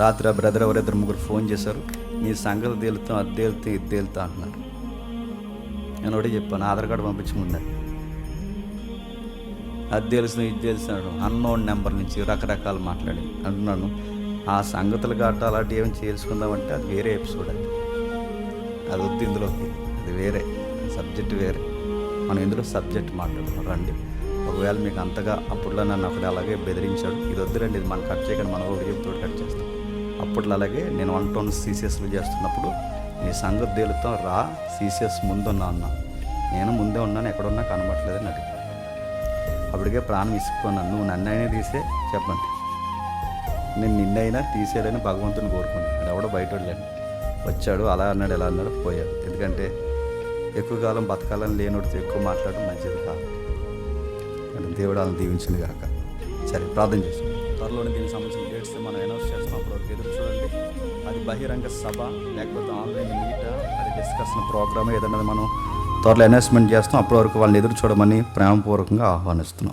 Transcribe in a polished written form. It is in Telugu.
రాత్రి ఆ బ్రదర్ ఎవరిద్దరు ముగ్గురు ఫోన్ చేశారు, నీ సంగతి తేలుతాం, అది తేలుతా, ఇది తేలుతా అంటున్నారు. నేను ఒకటి చెప్పాను, ఆధార్ కార్డు పంపించముందే. అది తెలుసు, ఇది తెలుసు అన్నోన్ నెంబర్ నుంచి రకరకాలు మాట్లాడి అంటున్నాను. ఆ సంగతులు గట్ట అలాంటివి ఏమైనా చేసుకుందామంటే అది వేరే ఎపిసోడ్. అది వద్దు ఇందులోకి, అది వేరే సబ్జెక్ట్ వేరే. మనం ఇందులో సబ్జెక్ట్ మాట్లాడుతున్నాం రండి. ఒకవేళ మీకు అంతగా అప్పుడులో నన్ను ఒకటి అలాగే బెదిరించాడు, ఇది వద్దురండి, ఇది మనం కట్ చేయకుండా మనం ఒక వీడియోతో కట్ చేస్తాం. అప్పట్లో అలాగే నేను 1 టౌన్ సీసీఎస్లు చేస్తున్నప్పుడు నీ సంగతి తేలుతాం రా, సీసీఎస్ ముందున్నా అన్నా. నేను ముందే ఉన్నాను, ఎక్కడున్నా కనబట్టలేదని అడిగి అప్పటికే ప్రాణం ఇసుకున్నాను. నువ్వు నన్నైనా తీసే చెప్పండి, నేను నిన్నైనా తీసేయాలని భగవంతుని కోరుకున్నాను. అది ఎవడో బయట వెళ్ళాను, వచ్చాడు అలా అన్నాడు ఇలా అన్నాడు పోయాడు. ఎందుకంటే ఎక్కువ కాలం బతకాలని లేనోడితో ఎక్కువ మాట్లాడడం మంచిది కాదు. అంటే దేవుడు వాళ్ళని దీవించింది కాక. సరే ప్రార్థన చేస్తాం. త్వరలోనే దీనికి సంబంధించిన డేట్స్ మనం అనౌన్స్ చేస్తాం, అప్పటివరకు ఎదురు చూడండి. అది బహిరంగ సభ లేకపోతే ఆన్లైన్ మీట్, అది డిస్కషన్ ప్రోగ్రామ్ ఏదన్నది మనం త్వరలో అనౌన్స్మెంట్ చేస్తాం. అప్పటి వరకు వాళ్ళని ఎదురు చూడమని ప్రేమపూర్వకంగా ఆహ్వానిస్తున్నాం.